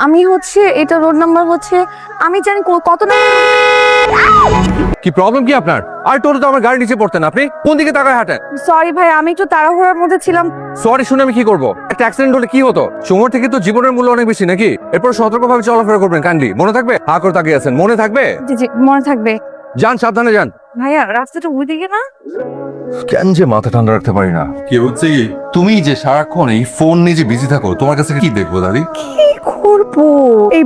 আমি হচ্ছে এটা রোড নাম্বার হচ্ছে আমি জানি কত কি প্রবলেম কি আপনার? আর টোটো তো আমার গাড়ি নিচে পড়তেন, আপনি কোন দিকে তাকায় হাঁটেন? সরি ভাই আমি একটু তাড়াহুড়োর মধ্যে ছিলাম। সরি শুনে আমি কি করব? একটা অ্যাক্সিডেন্ট হলে কি হতো? সময় থেকে তো জীবনের মূল্য অনেক বেশি নাকি? এরপর সতর্কভাবে চলাফেরা করবেন, কাইন্ডলি মনে থাকবে? হা করে তাকিয়ে আছেন, মনে থাকবে? জি জি মনে থাকবে। যান, সাবধানে যান। ভাইয়া রাস্তাটা ওইদিকে না? কেন যে মাথা ঠান্ডা রাখতে পারি না। কি হচ্ছে কি তুমি যে সারাক্ষণ এই ফোন নিয়ে যে বিজি থাকো, তোমার কাছে কি দেখবো দাদি? কি করবো এই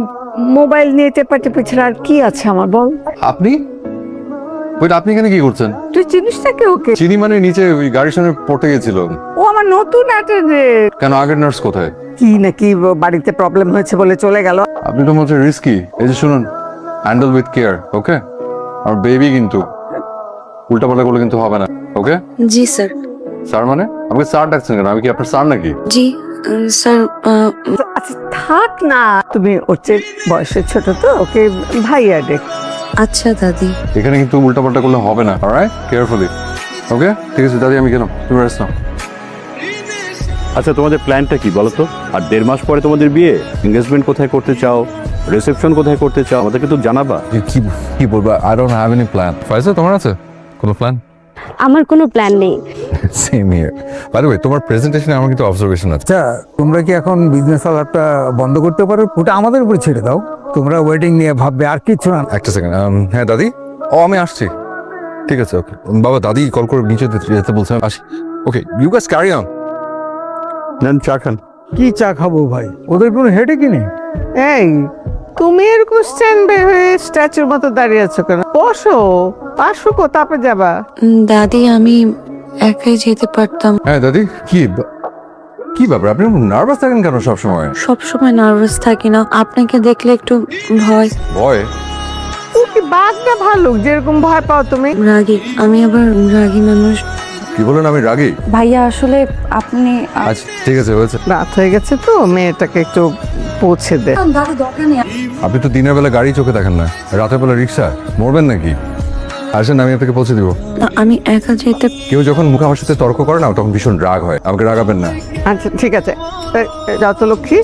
মোবাইল নিয়ে টেপাটেপি ছাড়া আর কি আছে আমার বল? আপনি আপনি এখানে কি করছেন? তুই চিনিস না কি ওকে? চিনি মানে নিচে ওই গাড়ির সামনে পড়তে গেছিল। ও আমার নতুন অ্যাটেন্ডেন্ট। কেন, আগের নার্স কোথায়? কি নাকি বাড়িতে প্রবলেম হয়েছে বলে চলে গেল। আপনি তো মনে হচ্ছে রিস্কি। এই যে শুনুন, হ্যান্ডেল উইথ কেয়ার, ওকে? আর বেবি কিন্তু উল্টাপাল্টা করলে কিন্তু হবে না, ওকে? জি স্যার। স্যার মানে আমাকে স্যার ডাকছেন কেন? আমি কি আপনার স্যার নাকি? জি স্যার। আচ্ছা থাক না, তুমি ওর চেয়ে বয়সে ছোট তো, ওকে ভাইয়া ডেক। আচ্ছা দাদি। এখানে কিন্তু উল্টাপাল্টা করলে হবে না, অলরাইট? কেয়ারফুলি, ওকে? ঠিক আছে দাদি, আমি গেলাম, তুমি রেস্ট নাও। আচ্ছা তোমাদের প্ল্যানটা কি বলো তো? আর 1.5 মাস পরে তোমাদের বিয়ে, এঙ্গেজমেন্ট কোথায় করতে চাও, রিসেপশন কোথায় করতে চাও, আমাদেরকে তো জানাবা। কি কি বলবো, I don't have any plan. Faiza, তোমার আছে কোনো প্ল্যান? আমার কোনো প্ল্যান নেই। Same here. By the way, তোমার প্রেজেন্টেশনে আমার কিন্তু অবজারভেশন আছে। আচ্ছা তোমরা কি এখন বিজনেস আলাপটা বন্ধ করতে পারো? ওটা আমাদের উপরে ছেড়ে দাও, তোমরা ওয়েডিং নিয়ে ভাববে আর কিছু না। একটা সেকেন্ড, হ্যাঁ দাদি, ও আমি আসছি। ঠিক আছে, ওকে বাবা, দাদি কল করে নিচে যেতে বলছে, আমি আসি। ওকে, ইউ গাইস ক্যারি অন। নেন চা খান। কি চা খাবো ভাই, ওদের কোনো হেডে কি নেই? এই তুমি এরকম স্ট্যান্ড হয়ে স্ট্যাচুর মতো দাঁড়িয়ে আছো কেন? বসো, আসো তারপর যাবা। দাদি আমি একাই যেতে পারতাম। হ্যাঁ দাদি, কি ব্যাপার, আপনি নার্ভাস থাকেন কেন সব সময়? সব সময় নার্ভাস থাকি না, আপনাকে দেখলে একটু ভয়। ভয়? ও কি বাঘ না ভালুক যেরকম ভয় পাও তুমি? রাগী, আমি আবার রাগী মানুষ। কি বলেন, আমি রাগী? ভাইয়া আসলে আপনি আচ্ছা ঠিক আছে, হয়েছে। রাত হয়ে গেছে তো, মেয়েটাকে একটু পৌঁছে দে। দাদি দরকার নেই। আপনি তো দিনের বেলা গাড়ি চোখে দেখেন না, রাতের বেলা রিক্সা, মরবেন নাকি? আসেন, আমি আপনাকে পৌঁছে দিব। না, আমি একা যেতে। কেউ যখন মুখে আমার সাথে তর্ক করে না, তখন ভীষণ রাগ হয়, আমাকে রাগাবেন না। আচ্ছা ঠিক আছে, যাও তো লক্ষ্মী,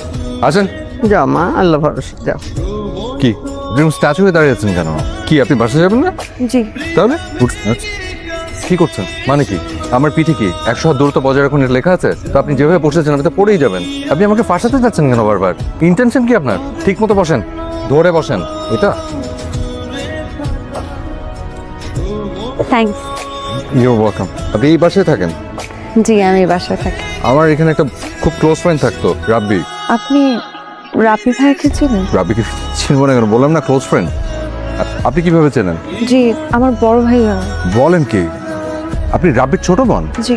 আসেন। যাও মা, আল্লাহ ভরসা যাও। কি স্ট্যাচু হয়ে দাঁড়িয়ে আছেন কেন? কি আপনি বাসা যাবেন না? জি তাহলে আচ্ছা। কি করছেন মানে কি? আমার পিঠে কি 100 হাত দূরত্ব বজায় রাখুন এটা লেখা আছে? তো আপনি যেভাবে বসেছেন আপনি তো পড়েই যাবেন। আপনি আমাকে ফাঁসাতে যাচ্ছেন কেন বারবার? ইন্টেনশন কি আপনার? ঠিক মতো বসেন, ধরে বসেন। এটা থ্যাঙ্কস। You welcome. আপনি এই বাসায় থাকেন? জি আমি বাসায় থাকি। আমার এখানে একটা খুব ক্লোজ ফ্রেন্ড থাকতো, রাব্বি। আপনি রাফি ভাইকে চিনেন? রাব্বিকে চিনবো না কেন, বললাম না ক্লোজ ফ্রেন্ড। আপনি কিভাবে চেনেন? জি আমার বড় ভাইয়া। বলেন কি, আপনি রাব্বির ছোট বোন? জি।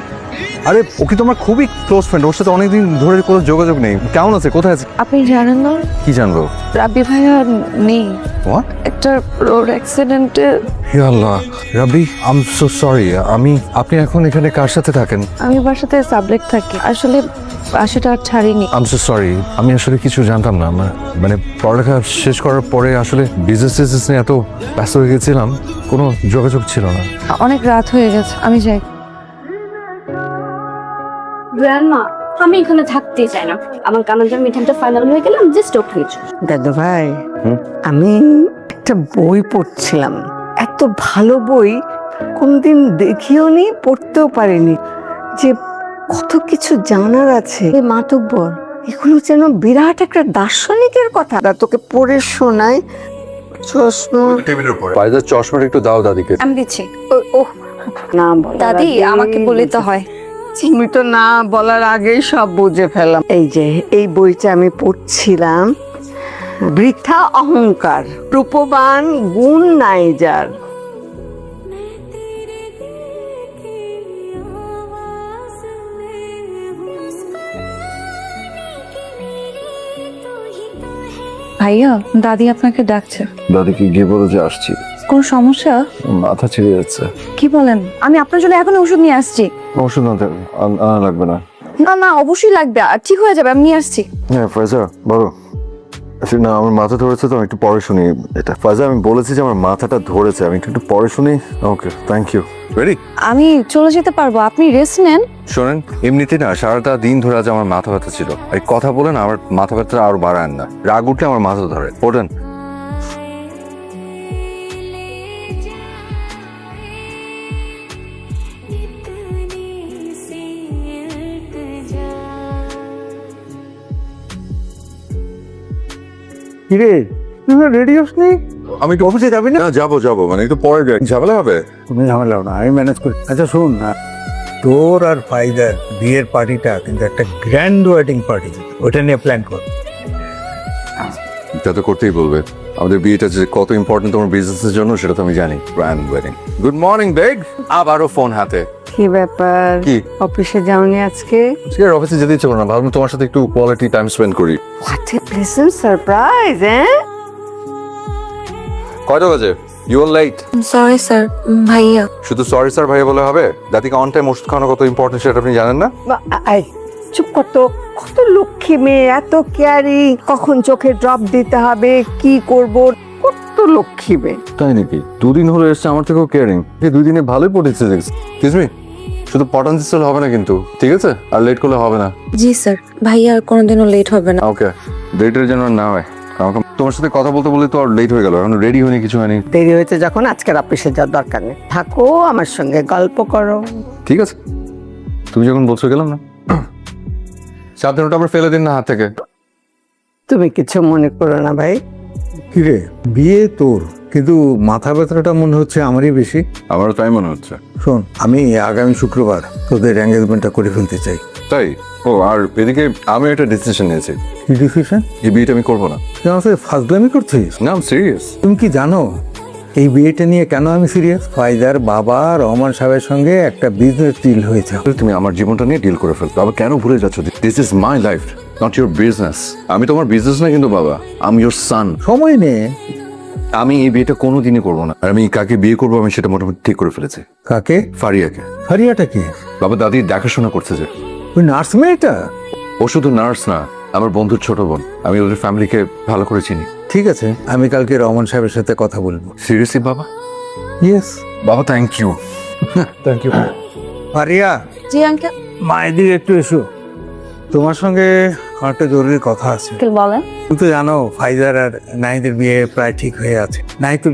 আরে ও কি তোমার খুবই ক্লোজ ফ্রেন্ড, ওর সাথে অনেকদিন ধরে কোনো যোগাযোগ নেই। কেমন আছে, কোথায় আছে? আপনি জানেন না কি জানবো? রাব্বি ভাইয়া নেই, What? একটা রোড অ্যাক্সিডেন্টে। হে আল্লাহ, রাব্বি আই এম সো সরি। আপনি এখন এখানে কার সাথে থাকেন? আমি বাসাতে সাবলেট থাকি, আসলে বাসাটা আর ছাড়িনি। আই এম সো সরি, আমি আসলে কিছু জানতাম না। মানে পড়ালেখা শেষ করার পরে আসলে বিজনেস নিয়ে এত ব্যস্ত হয়ে গেছিলাম, কোনো যোগাযোগ ছিল না। অনেক রাত হয়ে গেছে, আমি যাই। গ্র্যান্ডমা, আমি এখানে থাকতে চাই না। আমার কানাডার মিশনটা ফাইনাল হয়ে গেলাম, জাস্ট ওকে। দাদু ভাই, আমি একটা বই পড়ছিলাম, এত ভালো বই কোনদিন দেখিও নি, পড়তেও পারিনি, যে কত কিছু জানার আছে। এই মাতব্বর এগুলো যেন বিরাট একটা দার্শনিকের কথা। তোকে পড়ে শোনাই। চশমা টেবিলের উপরে পায়দার চশমাটা একটু দাও দাদিকে। আমি দিচ্ছি। ওহ না বলার দাদি আগেই আমাকে বলে তো হয়। তুমি তো না বলার আগেই সব বুঝে ফেলাম। এই যে এই বইটা আমি পড়ছিলাম, বৃথা অহংকার, রূপবান গুণ নাই যার। ভাইয়া দাদি আপনাকে ডাকছে। দাদিকে গিয়ে বলো যে আসছি। কোন সমস্যা? মাথা ছিঁড়ে যাচ্ছে। কি বলেন? আমি আপনার জন্য এখন ওষুধ নিয়ে আসছি। ওষুধ আনা লাগবে না। না না অবশ্যই লাগবে, আর ঠিক হয়ে যাবে, আমি নিয়ে আসছি। হ্যাঁ ফাইজা বলো। আসলে না, আমার মাথা ধরেছে তো, আমি একটু পরে শুনি এটা। ফাজা, আমি বলেছি যে আমার মাথাটা ধরেছে, আমি একটু পরে শুনি। ওকে, থ্যাংক ইউ। রেডি? আমি চলে যেতে পারবো, আপনি রেস্ট নেন। শোনেন, এমনিতে না সারাটা দিন ধরে আজ আমার মাথা ব্যথা ছিল। এই কথা বলেন আমার মাথা ব্যথা আরো বাড়ায় না। রাগ উঠলে আমার মাথা ধরে। ওঠেন। কিরে তুমি রেডি হসনি? আমি একটু অফিসে যাবি না? না, যাবো মানে একটু পরে যাই। ঝামেলা হবে? তুমি ঝামেলা না, আমি ম্যানেজ করি। আচ্ছা শোন না, তোর আর ফাইদার বিয়ের পার্টিটা কিন্তু একটা গ্র্যান্ড ওয়েডিং পার্টি, ওটা নিয়ে প্ল্যান কর। এটা তো করতেই বলবে। আমাদের বিয়েটা যে কত ইম্পর্টেন্ট তোমার বিজনেসের জন্য সেটা তো আমি জানি। Grand wedding. গুড মর্নিং বেগ। আবারও ফোন হাতে। কি ব্যাপার? কি? অফিসে যাওনি আজকে? আজকে আর অফিসে যেতে ইচ্ছে করো না, ভাবলাম তোমার সাথে একটু কোয়ালিটি টাইম স্পেন্ড করি। হোয়াট এ প্লেজেন্ট সারপ্রাইজ, হ্যাঁ? কয়টা বাজে? You are late. Sorry sir, ভাইয়া। শুধু সরি স্যার ভাইয়া বলে হবে? দাদিকে অন টাইম ওষুধ খাওয়ানো কত ইম্পর্টেন্ট সেটা আপনি জানেন না? আই চুপ কত, কত লক্ষ্মী মেয়ে, এত কেয়ারিং, কখন চোখে ড্রপ দিতে হবে, কি করব, কত লক্ষ্মী মেয়ে। তাই নাকি? দুদিন হলো এসছে, আমার থেকেও কেয়ারিং। এই 2 দিনে ভালোই পড়েছে দেখছি। এক্সকিউজ মি, শুধু পটান দিতে হবে না কিন্তু, ঠিক আছে? আর লেট করলে হবে না। জি স্যার, ভাইয়া আর কোনোদিনও লেট হবে না। ওকে, লেটের যেন আর না হয়। আমাকে তোমার সাথে কথা বলতে বলে তো আর লেট হয়ে গেল, এখন রেডি হয়নি, কিছু হয়নি। দেরি হয়েছে যখন, আজকের অফিসে যাওয়ার দরকার নেই, থাকো আমার সঙ্গে গল্প করো। ঠিক আছে, তুমি যখন বলছো গেলাম না। সাবধানটা আবার ফেলে দিন না হাত থেকে। তুমি কিছু মনে করো না ভাই। কিরে, বিয়ে তোর, কিন্তু মাথা ব্যথাটা মনে হচ্ছে আমারই বেশি। আমারও তাই মনে হচ্ছে। শোন, আমি আগামী শুক্রবার তোদের এঙ্গেজমেন্টটা করে ফেলতে চাই। তাই? ও, আর এদিকে আমি একটা ডিসিশন নিয়েছি। কি ডিসিশন? এই বিয়েটা আমি করবো না। তুই আমার সাথে ফাজলামি করছিস? না, আমি সিরিয়াস। তুমি কি জানো এই বিয়েটা নিয়ে কেন আমি সিরিয়াস? ফাইদার বাবা রহমান সাহেবের সঙ্গে একটা বিজনেস ডিল হয়েছে। তুমি আমার জীবনটা নিয়ে ডিল করে ফেলতো, আবার কেন ভুলে যাচ্ছ? This is my life, not your business. আমি তোমার বিজনেস না কিন্তু বাবা, আমি ইউর সান। সময় নে। আমি এই বিয়েটা কোনোদিনই করবো না। আর আমি কাকে বিয়ে করবো আমি সেটা মোটামুটি ঠিক করে ফেলেছি। কাকে? ফারিয়াকে। ফারিয়াটা কি? বাবা দাদির দেখাশোনা করছে যে। ওই নার্স মেয়েটা? ও শুধু নার্স না, আমার বন্ধুর ছোট বোন। আমি ওদের ফ্যামিলিকে ভালো করে চিনি। ঠিক আছে, আমি কালকে রহমান সাহেবের সাথে কথা বলবো। সিরিয়াসলি বাবা? ইয়েস। বাবা thank you. Thank you. Faria, জি আঙ্কেল। মায়েদের একটু এসো, তোমার সঙ্গে আমার একটা জরুরি কথা আছে। বলেন। তুমি তো জানো ফাইজার আর নাহিদের বিয়ে প্রায় ঠিক হয়ে আছে। নাহিদ তো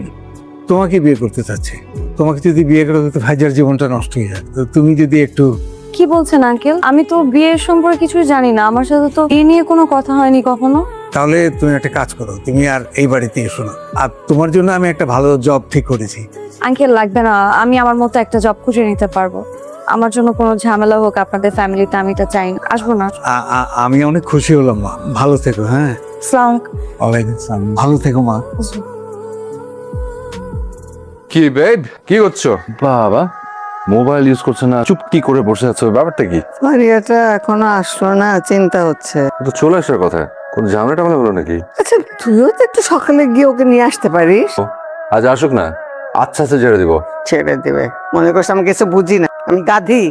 তোমাকে বিয়ে করতে চাচ্ছে। তোমাকে যদি বিয়ে করে তো ফাইজার জীবনটা নষ্ট হয়ে যায়। তো তুমি যদি একটু। কি বলছেন আঙ্কেল? আমি তো বিয়ের সম্পর্কে কিছুই জানি না, আমার সাথে তো এই নিয়ে কোনো কথা হয়নি কখনো। তাহলে তুমি একটা কাজ করো, তুমি আর এই বাড়িতে এসো না। আর তোমার জন্য আমি একটা ভালো জব ঠিক করেছি। আঙ্কেল লাগবে না, আমি আমার মতো একটা জব খুঁজে নিতে পারবো। আমার জন্য কোনো ঝামেলা হোক আপনাদের ফ্যামিলিতে, আমি এটা চাই না। আসবো না। আমি অনেক খুশি হলাম মা, ভালো থেকো। হ্যাঁ, আসসালাম। ওয়ালাইকুম আসসালাম, ভালো থেকো মা। কি বেব, কি করছো? বাবা মোবাইল ইউজ করছে না, চুপ কি করে বসে আছো, ব্যাপারটা কি? ফারিয়াটা এখনো আসলো না, চিন্তা হচ্ছে। তো চলে আসার কথা, কোনো ঝামেলা টামেলা হলো নাকি? আচ্ছা তুইও তো একটু সকালে গিয়ে ওকে নিয়ে আসতে পারিস। আজ আসুক না, আচ্ছা আচ্ছা ছেড়ে দিব। ছেড়ে দিবে মনে করছে আমি কিছু বুঝি না, আমি গাধি।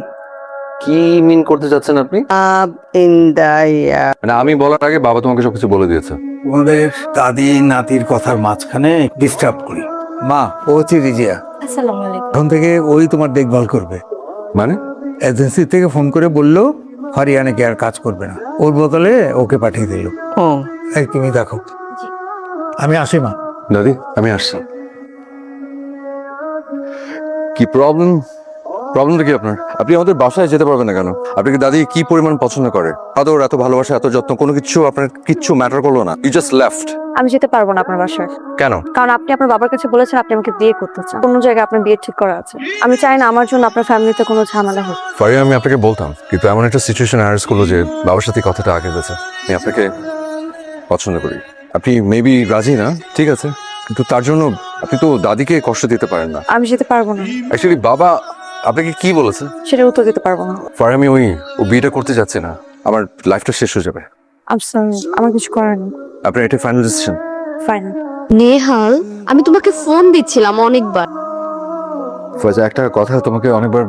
কি মিন করতে চাচ্ছেন আপনি? মানে আমি বলার আগে বাবা তোমাকে সবকিছু বলে দিয়েছে। আমাদের দাদি নাতির কথার মাঝখানে ডিস্টার্ব করি। মা, ও হচ্ছে রিজিয়া। আসসালামু আলাইকুম। এখন থেকে ওই তোমার দেখভাল করবে। মানে? এজেন্সি থেকে ফোন করে বললো ফারিয়া নাকি আর কাজ করবে না, ওর বদলে ওকে পাঠিয়ে দিল। ও এই তুমি দেখো। আমি আসি মা। দাদি আমি আসছি। কি প্রবলেমটা কি আপনার? আপনি আমাদের বাসায় যেতে পারবেন না কেন? আপনি কি দাদি কি পরিমাণ পছন্দ করে, আদর, এত ভালোবাসা, এত যত্ন, কোনো কিছু আপনার কিচ্ছু ম্যাটার করলো না? You just left. আমি যেতে পারবো না আপনার বাসায়। কেন? কারণ আপনি আপনার বাবার কাছে বলেছেন আপনি আমাকে বিয়ে করতে চান, অন্য জায়গায় আপনার বিয়ে ঠিক করা আছে। আমি চাই না আমার জন্য আপনার ফ্যামিলিতে কোনো ঝামেলা হোক। ফারিয়া, আমি আপনাকে বলতাম, কিন্তু এমন একটা সিচুয়েশন অ্যারেঞ্জ করলো যে বাবার সাথে কথাটা আগে গেছে। আমি আপনাকে পছন্দ করি। আপনি মেবি রাজি না, ঠিক আছে, কিন্তু তার জন্য আপনি তো দাদিকে কষ্ট দিতে পারেন না। আমি যেতে পারবো না। অ্যাকচুয়ালি বাবা আপনাকে কি বলেছে? সেটার উত্তর দিতে পারবো না। ফারিয়া, আমি ও বিয়েটা করতে যাচ্ছি না, আমার লাইফটা শেষ হয়ে যাবে। আমার কিছু করার নেই। আপনার এটা ফাইনাল ডিসিশন? ফাইন। নেহাল, আমি তোমাকে ফোন দিচ্ছিলাম অনেকবার। ফাজা, একটা কথা তোমাকে অনেকবার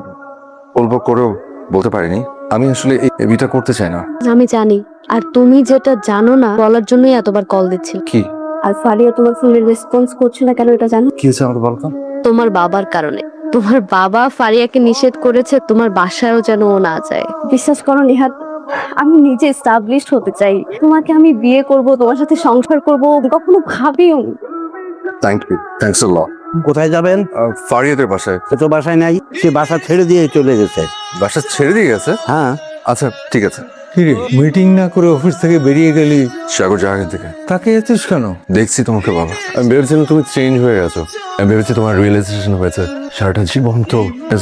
বলবো করেও বলতে পারিনি। আমি আসলে এই বিয়েটা করতে চাই না। আমি জানি, আর তুমি যেটা জানো না বলার জন্যই এতবার কল দিচ্ছিল। কি আর ফারিয়া তোমার ফোনের রেসপন্স করছে না কেন এটা জানো? কি হয়েছে আমাকে বলতো? তোমার বাবার কারণে। তোমার বাবা ফারিয়াকে নিষেধ করেছে তোমার বাসায়ও যেন ও না যায়। বিশ্বাস করো নিহাত, আমি নিজে এস্টাবলিশড হতে চাই। তোমাকে আমি বিয়ে করব, তোমার সাথে সংসার করব, কখনো ভাবিও নি। থ্যাঙ্কস আ লট। কোথায় যাবেন? ফারিয়াদের বাসায়। সে তো বাসায় নাই, সে বাসা ছেড়ে দিয়ে চলে গেছে। বাসা ছেড়ে দিয়ে গেছে? হ্যাঁ। আচ্ছা ঠিক আছে। কিরে, মিটিং না করে অফিস থেকে বেরিয়ে গেলি? সাগর জায়গা থেকে তাকে এসেছিস কেন? দেখছি তোমাকে বাবা, আমি ভেবেছিলাম তুমি চেঞ্জ হয়ে গেছো। আমি ভেবেছি তোমার রিয়েলাইজেশন হয়েছে। সারাটা জীবন তো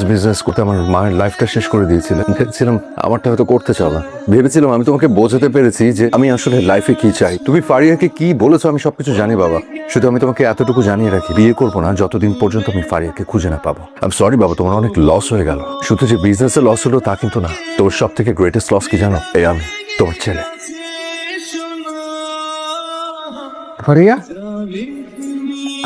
বিজনেস করতে আমার মায়ের লাইফটা শেষ করে দিয়েছিলে। ভেবেছিলাম আমারটা হয়তো করতে চাও না। ভেবেছিলাম আমি তোমাকে বোঝাতে পেরেছি যে আমি আসলে লাইফে কি চাই। তুমি ফারিয়াকে কি বলেছো আমি সবকিছু জানি বাবা। শুধু আমি তোমাকে এতটুকু জানিয়ে রাখি, বিয়ে করবো না যতদিন পর্যন্ত আমি ফারিয়াকে খুঁজে না পাবো। আমি সরি বাবা, তোমার অনেক লস হয়ে গেল। শুধু যে বিজনেসে লস হলো তা কিন্তু না, তোমার সব থেকে গ্রেটেস্ট লস কি জানো? এই আমি তোমার ছেলে। ফারিয়া,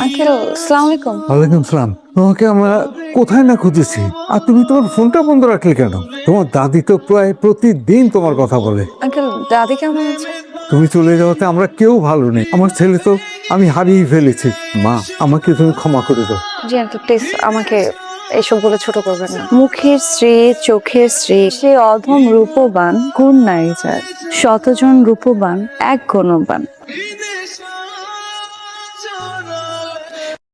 আঙ্কেল আসসালামু আলাইকুম। ওয়ালাইকুম সালাম। তোমাকে আমরা কোথায় না খুঁজেছি, আর তুমি তোমার ফোনটা বন্ধ রাখলে কেন? তোমার দাদি তো প্রায় প্রতিদিন তোমার কথা বলে। আঙ্কেল দাদি কেমন আছে? তুমি চলে যাওয়াতে আমরা কেউ ভালো নেই। আমার ছেলে তো আমি হারিয়ে ফেলেছি। মা, আমাকে তুমি ক্ষমা করে দাও। জি আঙ্কেল প্লিজ আমাকে এইসব বলে ছোট করবেন না। মুখের শ্রী, চোখের শ্রী, সে অধম রূপবান, গুণ নাই যার। শতজন রূপবান, এক গুণবান।